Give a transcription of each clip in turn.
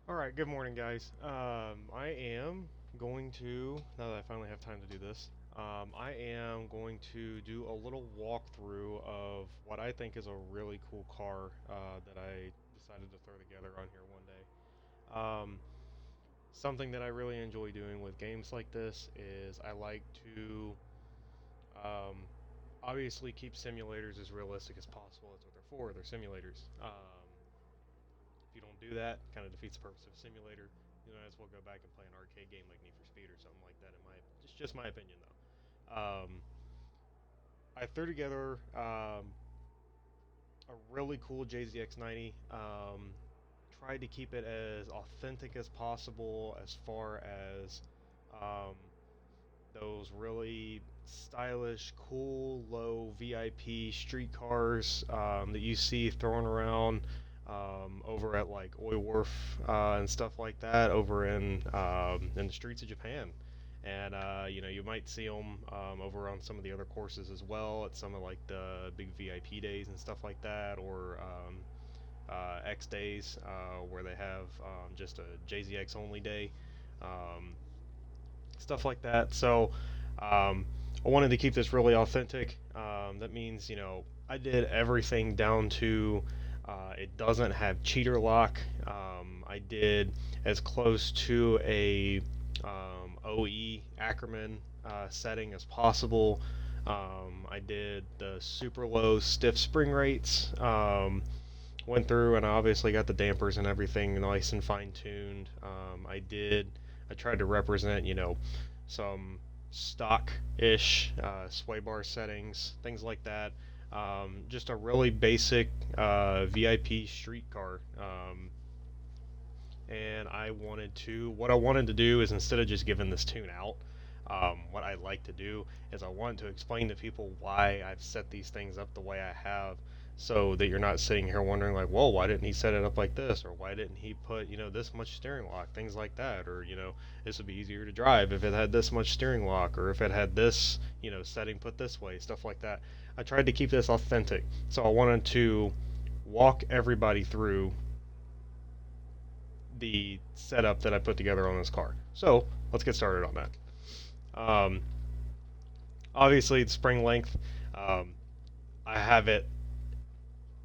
Alright, good morning, guys. I am going to, now that I finally have time to do this, I am going to do a little walkthrough of what I think is a really cool car that I decided to throw together on here one day. Something that I really enjoy doing with games like this is I like to um, obviously keep simulators as realistic as possible. That's what they're for, they're simulators. If you don't do that, kind of defeats the purpose of a simulator. You might as well go back and play an arcade game like Need for Speed or something like that. In my just my opinion though. I threw together a really cool JZX90. Tried to keep it as authentic as possible as far as um, those really stylish, cool, low VIP street cars that you see thrown around over at like Oi Wharf and stuff like that over in the streets of Japan. And you might see them over on some of the other courses as well at some of like the big VIP days and stuff like that, or X days where they have just a JZX only day. Um, Stuff like that. So I wanted to keep this really authentic. That means, I did everything down to it doesn't have cheater lock. I did as close to a OE Ackerman setting as possible. I did the super low stiff spring rates. Went through and I obviously got the dampers and everything nice and fine tuned. I tried to represent, some stock-ish sway bar settings, things like that. Just a really basic VIP street car. And what I wanted to do is instead of just giving this tune out, what I like to do is I want to explain to people why I've set these things up the way I have, so that you're not sitting here wondering like, whoa, why didn't he set it up like this, or why didn't he put this much steering lock, things like that, or this would be easier to drive if it had this much steering lock, or if it had this setting put this way, stuff like that. I tried to keep this authentic, so I wanted to walk everybody through the setup that I put together on this car. So let's get started on that. Um, Obviously, the spring length, um, I have it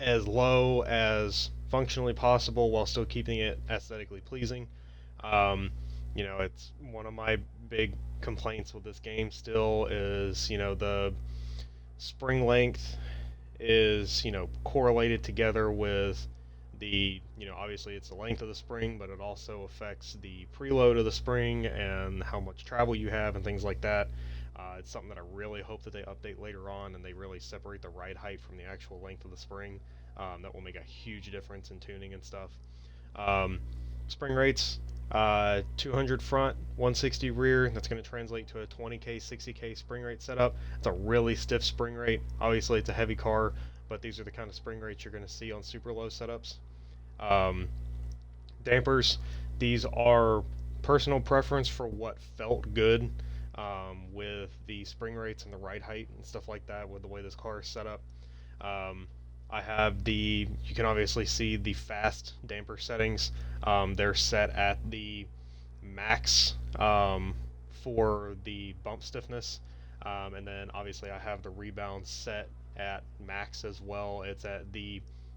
as low as functionally possible while still keeping it aesthetically pleasing. Um, it's one of my big complaints with this game still is, the spring length is, correlated together with obviously it's the length of the spring, but it also affects the preload of the spring and how much travel you have and things like that. It's something that I really hope that they update later on and they really separate the ride height from the actual length of the spring. That will make a huge difference in tuning and stuff. Um, Spring rates, 200 front, 160 rear. That's going to translate to a 20K, 60K spring rate setup. It's a really stiff spring rate. Obviously, it's a heavy car, but these are the kind of spring rates you're going to see on super low setups. Um, Dampers, these are personal preference for what felt good with the spring rates and the ride height and stuff like that with the way this car is set up. I have you can obviously see the fast damper settings. They're set at the max for the bump stiffness. And then obviously I have the rebound set at max as well. It's at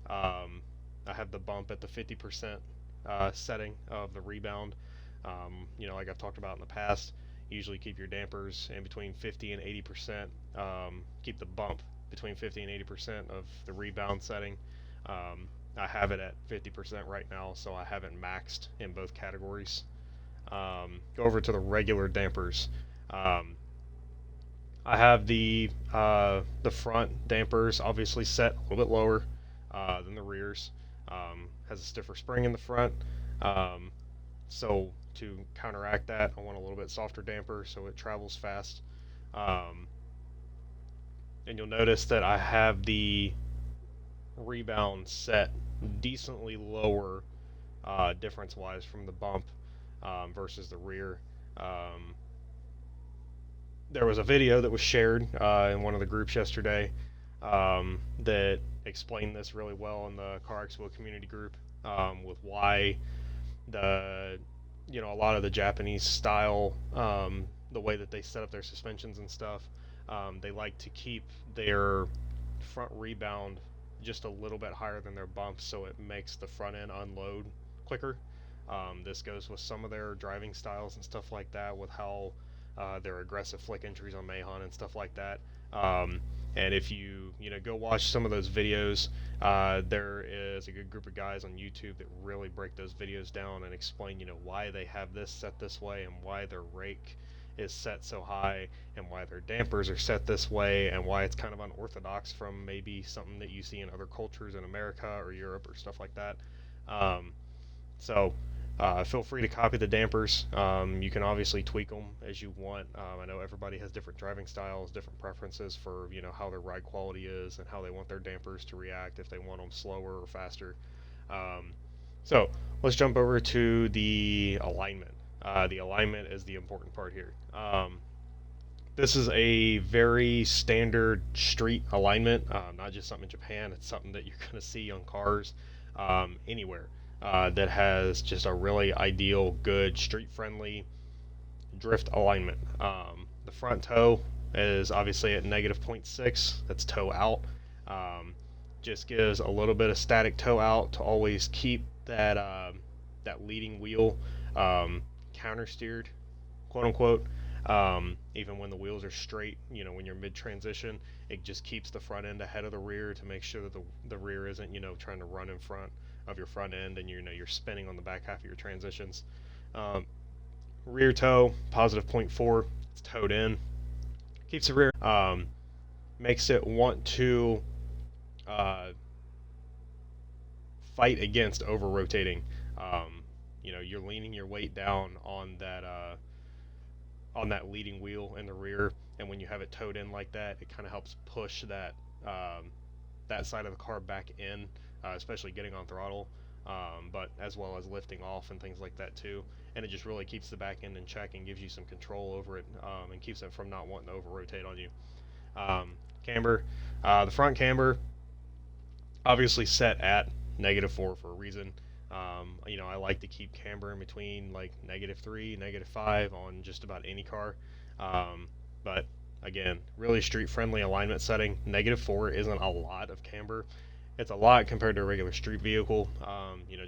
I have the bump at the 50% setting of the rebound. Like I've talked about in the past, usually keep your dampers in between 50 and 80%. Keep the bump between 50 and 80% of the rebound setting. I have it at 50% right now, so I haven't maxed in both categories. Go over to the regular dampers. I have the front dampers obviously set a little bit lower than the rears. Has a stiffer spring in the front. So to counteract that, I want a little bit softer damper so it travels fast. And you'll notice that I have the rebound set decently lower difference-wise from the bump versus the rear. There was a video that was shared in one of the groups yesterday that explained this really well in the Car Expo community group with why the a lot of the Japanese style, the way that they set up their suspensions and stuff, they like to keep their front rebound just a little bit higher than their bumps, so it makes the front end unload quicker. This goes with some of their driving styles and stuff like that, with how their aggressive flick entries on Mahon and stuff like that. And if you go watch some of those videos, there is a good group of guys on YouTube that really break those videos down and explain why they have this set this way, and why their rake is set so high, and why their dampers are set this way, and why it's kind of unorthodox from maybe something that you see in other cultures in America or Europe or stuff like that. So feel free to copy the dampers. You can obviously tweak them as you want. I know everybody has different driving styles, different preferences for how their ride quality is and how they want their dampers to react, if they want them slower or faster. So let's jump over to the alignment. The alignment is the important part here. This is a very standard street alignment, not just something in Japan. It's something that you're going to see on cars anywhere. That has just a really ideal, good, street-friendly drift alignment. The front toe is obviously at -0.6. That's toe out. Just gives a little bit of static toe out to always keep that that leading wheel counter-steered, quote-unquote. Even when the wheels are straight, when you're mid-transition, it just keeps the front end ahead of the rear to make sure that the rear isn't, trying to run in front of your front end, and you're spinning on the back half of your transitions. Rear toe, +0.4, it's towed in. Keeps the rear, makes it want to fight against over-rotating. You're leaning your weight down on that leading wheel in the rear, and when you have it towed in like that, it kind of helps push that side of the car back in, especially getting on throttle, but as well as lifting off and things like that too. And it just really keeps the back end in check and gives you some control over it, and keeps it from not wanting to over rotate on you. Camber, the front camber, obviously set at -4 for a reason. I like to keep camber in between like -3, -5 on just about any car. But again, really street friendly alignment setting. -4 isn't a lot of camber. It's a lot compared to a regular street vehicle,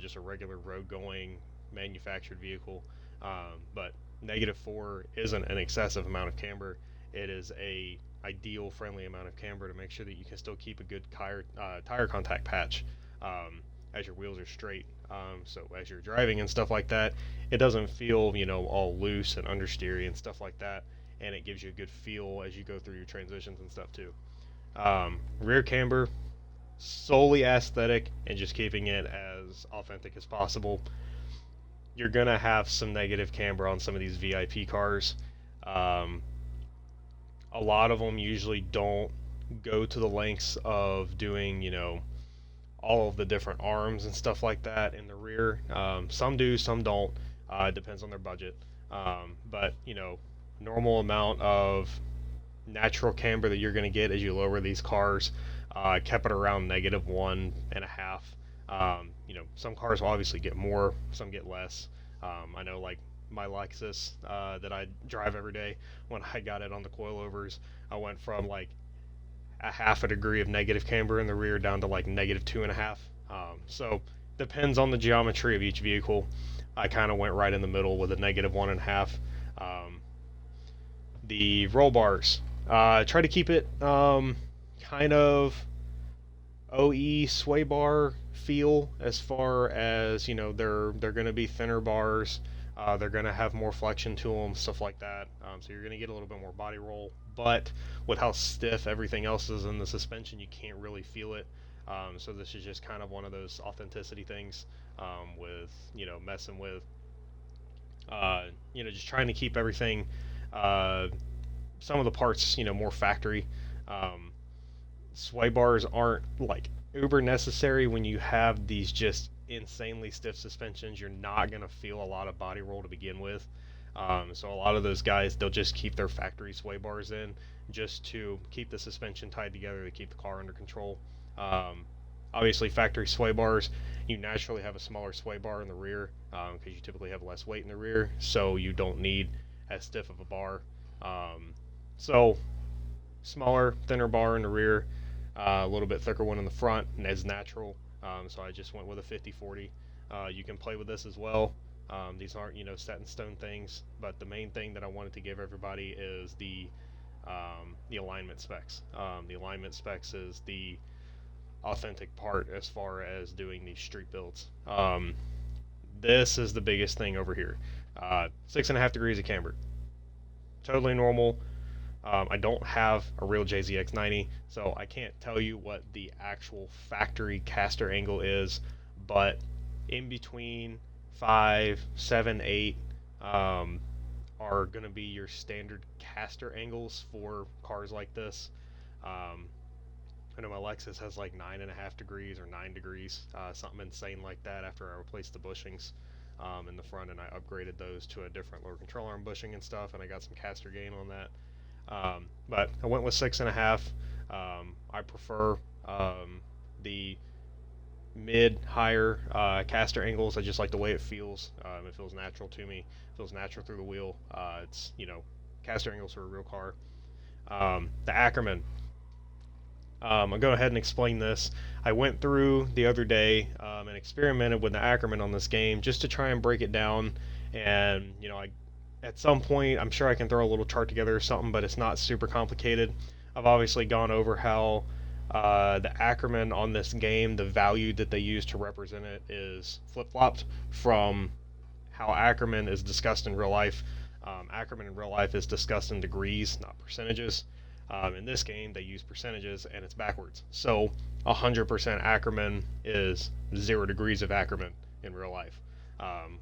just a regular road going manufactured vehicle. But -4 isn't an excessive amount of camber. It is a ideal friendly amount of camber to make sure that you can still keep a good tire contact patch as your wheels are straight. So as you're driving and stuff like that, it doesn't feel all loose and understeery and stuff like that, and it gives you a good feel as you go through your transitions and stuff too. Rear camber, solely aesthetic and just keeping it as authentic as possible. You're gonna have some negative camber on some of these VIP cars. A lot of them usually don't go to the lengths of doing all of the different arms and stuff like that in the rear. Some do, some don't. It depends on their budget. But normal amount of natural camber that you're going to get as you lower these cars, kept it around -1.5. Some cars will obviously get more, some get less. I know, like my Lexus that I drive every day, when I got it on the coilovers, I went from like a half a degree of negative camber in the rear down to like -2.5. So depends on the geometry of each vehicle. I kind of went right in the middle with a -1.5. The roll bars, try to keep it kind of OE sway bar feel, as far as they're going to be thinner bars. They're going to have more flexion to them, stuff like that. So you're going to get a little bit more body roll, but with how stiff everything else is in the suspension, you can't really feel it. So this is just kind of one of those authenticity things, with messing with just trying to keep everything, some of the parts more factory. Sway bars aren't like uber necessary when you have these just insanely stiff suspensions. You're not going to feel a lot of body roll to begin with. So a lot of those guys, they'll just keep their factory sway bars in just to keep the suspension tied together, to keep the car under control. Obviously, factory sway bars, you naturally have a smaller sway bar in the rear because you typically have less weight in the rear, so you don't need as stiff of a bar. So smaller, thinner bar in the rear, a little bit thicker one in the front, and as natural. So I just went with a 50/40. You can play with this as well. These aren't, set in stone things, but the main thing that I wanted to give everybody is the alignment specs. The alignment specs is the authentic part as far as doing these street builds. This is the biggest thing over here. 6.5 degrees of camber. Totally normal. I don't have a real JZX90, so I can't tell you what the actual factory caster angle is, but in between 5, 7, 8 are going to be your standard caster angles for cars like this. I know my Lexus has like 9.5 degrees or 9 degrees, something insane like that after I replaced the bushings in the front, and I upgraded those to a different lower control arm bushing and stuff, and I got some caster gain on that. But I went with 6.5. I prefer the mid-higher caster angles. I just like the way it feels. It feels natural to me. It feels natural through the wheel. It's, caster angles for a real car. The Ackerman. I'll go ahead and explain this. I went through the other day and experimented with the Ackerman on this game just to try and break it down. And, at some point, I'm sure I can throw a little chart together or something, but it's not super complicated. I've obviously gone over how the Ackerman on this game, the value that they use to represent it is flip-flopped from how Ackerman is discussed in real life. Ackerman in real life is discussed in degrees, not percentages. In this game, they use percentages, and it's backwards. So 100% Ackerman is 0 degrees of Ackerman in real life,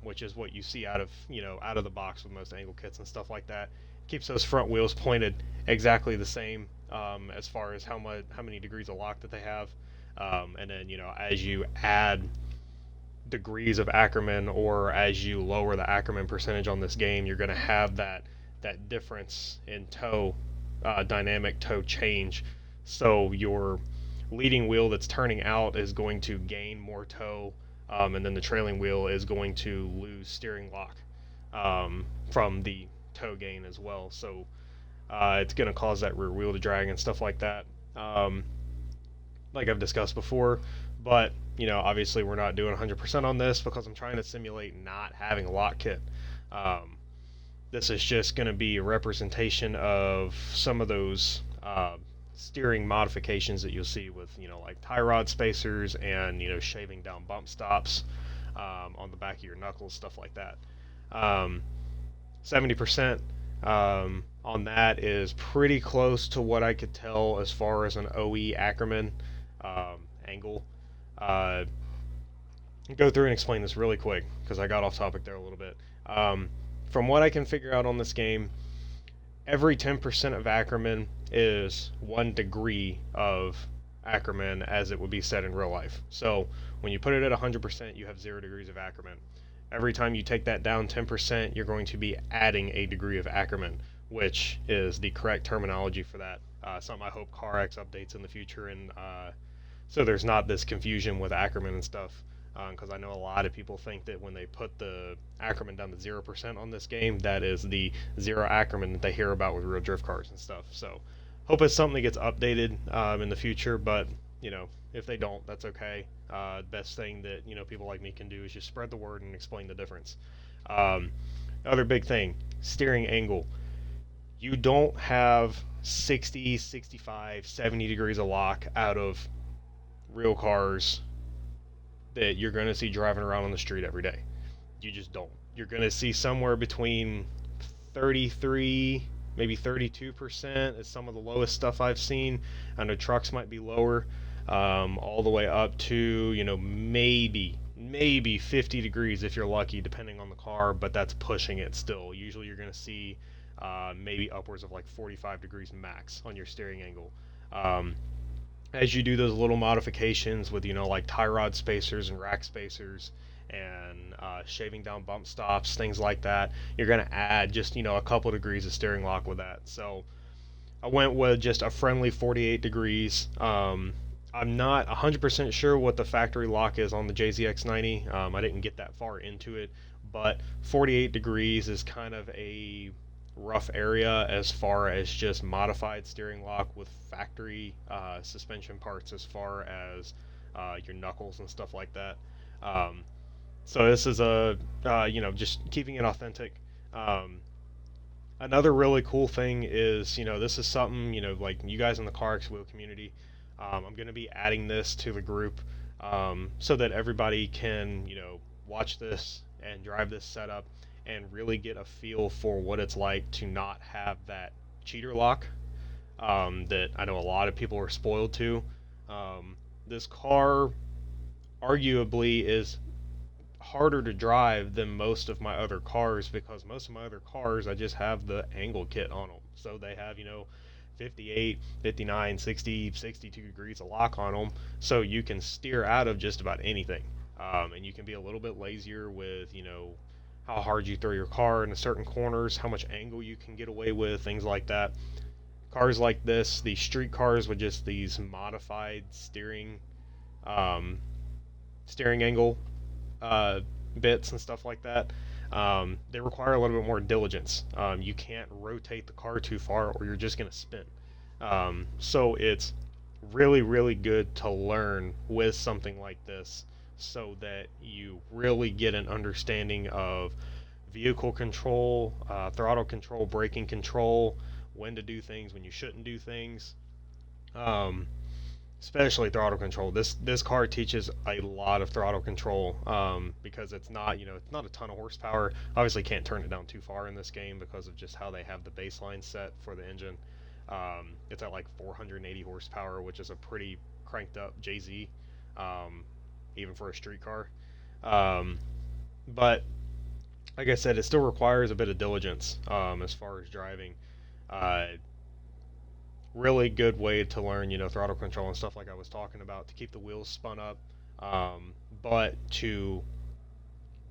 which is what you see out of the box with most angle kits and stuff like that. Keeps those front wheels pointed exactly the same as far as how many degrees of lock that they have, and then as you add degrees of Ackerman, or as you lower the Ackerman percentage on this game, you're going to have that difference in toe. Dynamic toe change. So your leading wheel that's turning out is going to gain more toe, and then the trailing wheel is going to lose steering lock from the toe gain as well. So it's going to cause that rear wheel to drag and stuff like that, like I've discussed before. But obviously we're not doing 100% on this because I'm trying to simulate not having a lock kit. This is just going to be a representation of some of those steering modifications that you'll see with, like tie rod spacers and, shaving down bump stops on the back of your knuckles, stuff like that. 70% on that is pretty close to what I could tell as far as an OE Ackerman angle. Go through and explain this really quick because I got off topic there a little bit. From what I can figure out on this game, every 10% of Ackerman is 1 degree of Ackerman as it would be set in real life. So when you put it at 100%, you have 0 degrees of Ackerman. Every time you take that down 10%, you're going to be adding a degree of Ackerman, which is the correct terminology for that. Something I hope CarX updates in the future, and so there's not this confusion with Ackerman and stuff. Because I know a lot of people think that when they put the Ackerman down to 0% on this game, that is the 0 Ackerman that they hear about with real drift cars and stuff. So hope it's something that gets updated in the future, but if they don't, that's okay. Best thing that people like me can do is just spread the word and explain the difference. Other big thing, steering angle. You don't have 60, 65, 70 degrees of lock out of real cars that you're going to see driving around on the street every day. You just don't. You're going to see somewhere between 33, maybe 32% is some of the lowest stuff I've seen. I know trucks might be lower, all the way up to, maybe 50 degrees if you're lucky, depending on the car, but that's pushing it still. Usually you're going to see maybe upwards of like 45 degrees max on your steering angle. As you do those little modifications with, like tie rod spacers and rack spacers and shaving down bump stops, things like that, you're going to add just, a couple degrees of steering lock with that. So I went with just a friendly 48 degrees. I'm not 100% sure what the factory lock is on the JZX90. I didn't get that far into it, but 48 degrees is kind of a rough area as far as just modified steering lock with factory suspension parts as far as your knuckles and stuff like that. Um, so this is a just keeping it authentic. Um, Another really cool thing is, this is something, like you guys in the car wheel community, I'm going to be adding this to the group so that everybody can, watch this and drive this setup and really get a feel for what it's like to not have that cheater lock that I know a lot of people are spoiled to. This car arguably is harder to drive than most of my other cars because most of my other cars I just have the angle kit on them. So they have, 58, 59, 60, 62 degrees of lock on them. So you can steer out of just about anything. And you can be a little bit lazier with, how hard you throw your car into certain corners, how much angle you can get away with, things like that. Cars like this, these street cars with just these modified um, steering angle bits and stuff like that, they require a little bit more diligence. You can't rotate the car too far or you're just going to spin. So it's really, really good to learn with something like this so that you really get an understanding of vehicle control, throttle control, braking control, when to do things, when you shouldn't do things. Especially throttle control. This car teaches a lot of throttle control because it's not it's not a ton of horsepower. Obviously, can't turn it down too far in this game because of just how they have the baseline set for the engine. It's at like 480 horsepower, which is a pretty cranked up JZ, even for a street car. But like I said, it still requires a bit of diligence as far as driving. Uh, Really good way to learn, throttle control and stuff like I was talking about to keep the wheels spun up, but to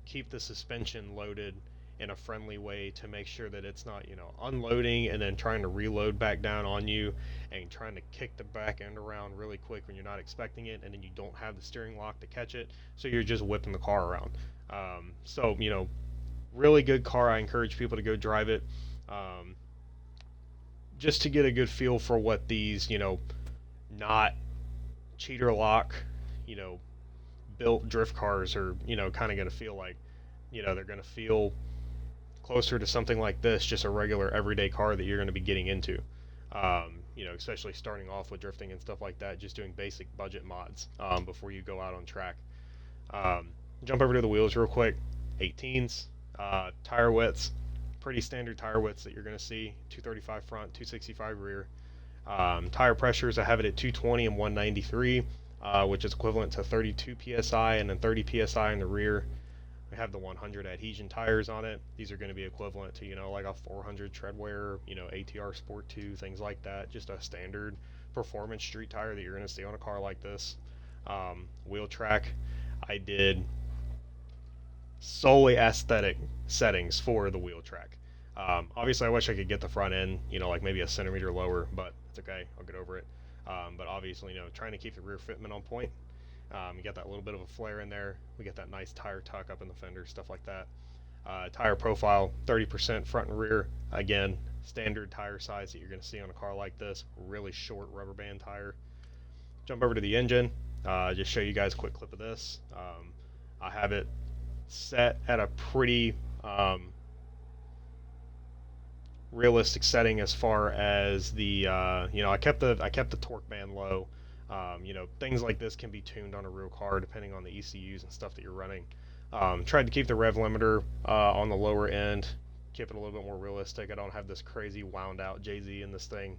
keep the suspension loaded in a friendly way to make sure that it's not, unloading and then trying to reload back down on you and trying to kick the back end around really quick when you're not expecting it, and then you don't have the steering lock to catch it, so you're just whipping the car around. So, really good car. I encourage people to go drive it. Just to get a good feel for what these, not cheater lock, built drift cars are, kind of going to feel like. They're going to feel closer to something like this, just a regular everyday car that you're going to be getting into. Especially starting off with drifting and stuff like that, just doing basic budget mods before you go out on track. Jump over to the wheels real quick. 18s, tire widths. Pretty standard tire widths that you're going to see. 235 front, 265 rear. Tire pressures, I have it at 220 and 193, which is equivalent to 32 psi and then 30 psi in the rear. We have the 100 adhesion tires on it. These are going to be equivalent to, like a 400 treadwear, ATR Sport 2, things like that. Just a standard performance street tire that you're going to see on a car like this. Wheel track, I did solely aesthetic settings for the wheel track. Obviously, I wish I could get the front end, like maybe a centimeter lower, but it's okay. I'll get over it. But obviously, trying to keep the rear fitment on point. You got that little bit of a flare in there. We get that nice tire tuck up in the fender, stuff like that. Tire profile, 30% front and rear. Again, standard tire size that you're going to see on a car like this. Really short rubber band tire. Jump over to the engine. Just show you guys a quick clip of this. I have it set at a pretty realistic setting as far as the I kept the torque band low. Things like this can be tuned on a real car depending on the ECUs and stuff that you're running. Tried to keep the rev limiter on the lower end, keep it a little bit more realistic. I don't have this crazy wound out JZ in this thing.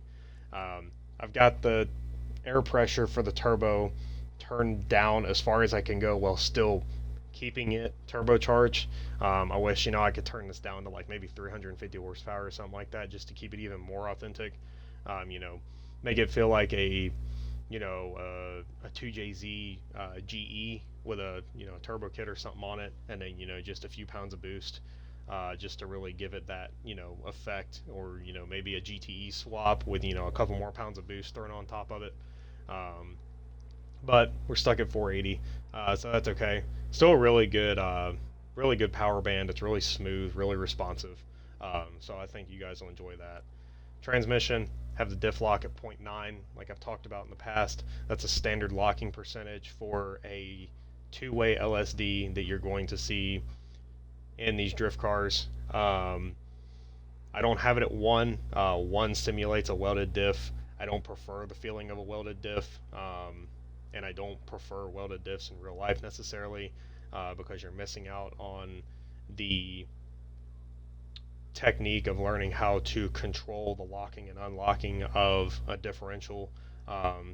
I've got the air pressure for the turbo turned down as far as I can go while still keeping it turbocharged. I wish I could turn this down to like maybe 350 horsepower or something like that, just to keep it even more authentic. Make it feel like a 2JZ GE with a turbo kit or something on it, and then just a few pounds of boost, just to really give it that effect, or maybe a GTE swap with a couple more pounds of boost thrown on top of it. but we're stuck at 480, so that's okay. Still a really good power band. It's really smooth, really responsive. So I think you guys will enjoy that. Transmission, have the diff lock at 0.9, like I've talked about in the past. That's a standard locking percentage for a two-way LSD that you're going to see in these drift cars. I don't have it at 1. 1 simulates a welded diff. I don't prefer the feeling of a welded diff, and I don't prefer welded diffs in real life necessarily, because you're missing out on the technique of learning how to control the locking and unlocking of a differential,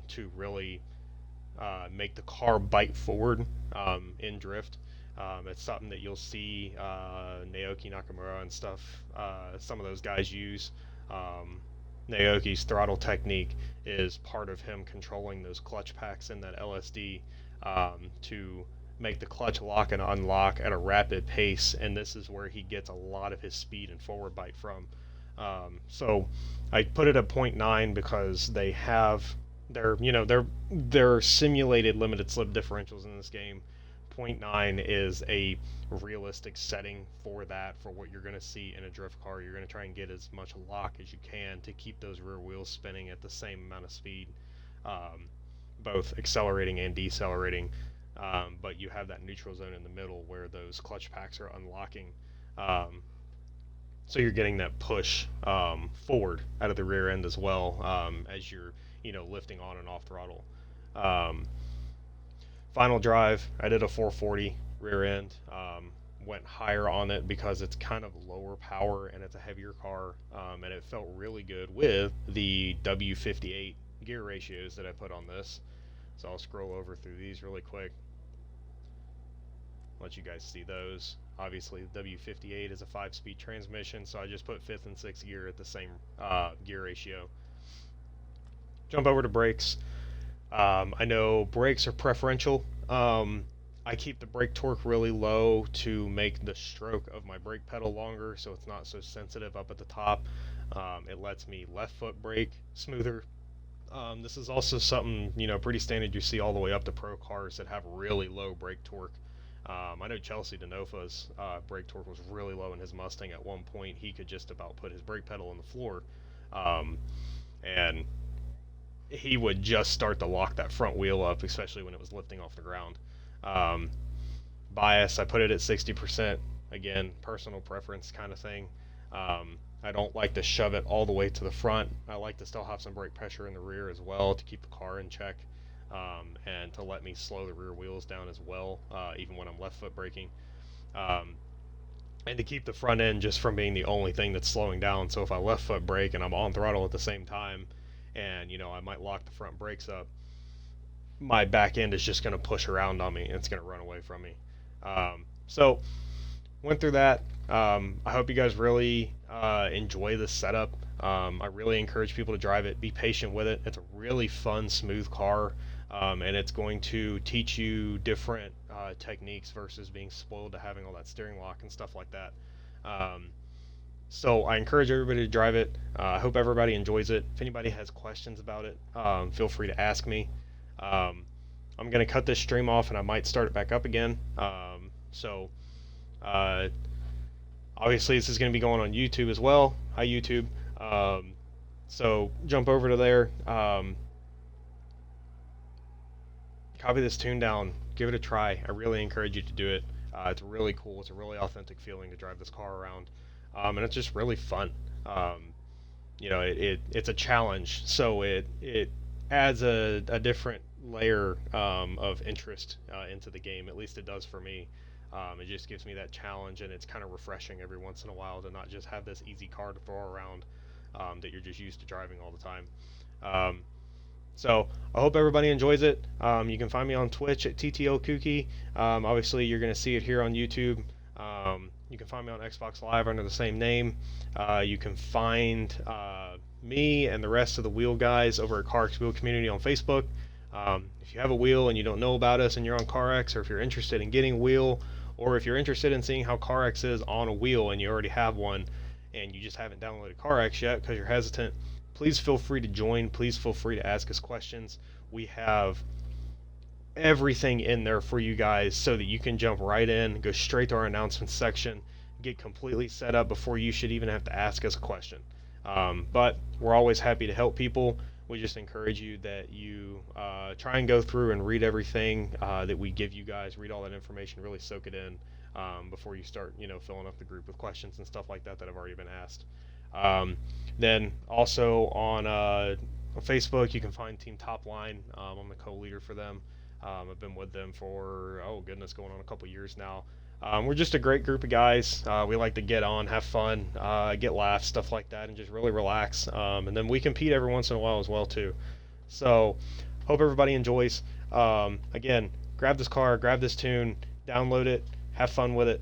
to really make the car bite forward in drift. It's something that you'll see Naoki Nakamura and stuff, some of those guys use. Naoki's throttle technique is part of him controlling those clutch packs in that LSD, to make the clutch lock and unlock at a rapid pace, and this is where he gets a lot of his speed and forward bite from. So I put it at 0.9 because they have their simulated limited slip differentials in this game. 0.9 is a realistic setting for that, for what you're going to see in a drift car. You're going to try and get as much lock as you can to keep those rear wheels spinning at the same amount of speed, both accelerating and decelerating. But you have that neutral zone in the middle where those clutch packs are unlocking. So you're getting that push forward out of the rear end as well, as you're lifting on and off throttle. Final drive, I did a 440 rear end. Went higher on it because it's kind of lower power and it's a heavier car, and it felt really good with the W58 gear ratios that I put on this. So I'll scroll over through these really quick, let you guys see those. Obviously the W58 is a 5-speed transmission, so I just put 5th and 6th gear at the same gear ratio. Jump over to brakes. I know brakes are preferential. I keep the brake torque really low to make the stroke of my brake pedal longer, so it's not so sensitive up at the top. It lets me left foot brake smoother. This is also something pretty standard you see all the way up to pro cars that have really low brake torque. I know Chelsea DeNofa's brake torque was really low in his Mustang at one point. He could just about put his brake pedal on the floor, and he would just start to lock that front wheel up, especially when it was lifting off the ground. Bias, I put it at 60%. Again, personal preference kind of thing. I don't like to shove it all the way to the front. I like to still have some brake pressure in the rear as well to keep the car in check, and to let me slow the rear wheels down as well, even when I'm left foot braking. And to keep the front end just from being the only thing that's slowing down. So if I left foot brake and I'm on throttle at the same time, and I might lock the front brakes up, my back end is just going to push around on me and it's going to run away from me. So went through that. I hope you guys really enjoy this setup. I really encourage people to drive it. Be patient with it. It's a really fun, smooth car, and it's going to teach you different techniques versus being spoiled to having all that steering lock and stuff like that. So I encourage everybody to drive it. I hope everybody enjoys it. If anybody has questions about it, feel free to ask me. I'm going to cut this stream off and I might start it back up again. Obviously this is going to be going on YouTube as well. Hi YouTube. So jump over to there. Copy this tune down. Give it a try. I really encourage you to do it. It's really cool. It's a really authentic feeling to drive this car around. And it's just really fun. It's a challenge, so it adds a different layer of interest into the game. At least it does for me. It just gives me that challenge, and it's kind of refreshing every once in a while to not just have this easy car to throw around that you're just used to driving all the time. So I hope everybody enjoys it. You can find me on Twitch at TTL Kooky. Obviously you're going to see it here on YouTube. You can find me on Xbox Live under the same name. You can find me and the rest of the wheel guys over at CarX Wheel Community on Facebook. If you have a wheel and you don't know about us and you're on CarX, or if you're interested in getting a wheel, or if you're interested in seeing how CarX is on a wheel and you already have one and you just haven't downloaded CarX yet because you're hesitant, please feel free to join. Please feel free to ask us questions. We have everything in there for you guys so that you can jump right in, go straight to our announcements section, get completely set up before you should even have to ask us a question. But we're always happy to help people. We just encourage you that you try and go through and read everything that we give you guys, read all that information, really soak it in before you start, filling up the group with questions and stuff like that that have already been asked. Then also on Facebook, you can find Team Topline. I'm the co-leader for them. I've been with them for, oh goodness, going on a couple years now. We're just a great group of guys. We like to get on, have fun, get laughs, stuff like that, and just really relax. And then we compete every once in a while as well too. So hope everybody enjoys. Again, grab this car, grab this tune, download it, have fun with it.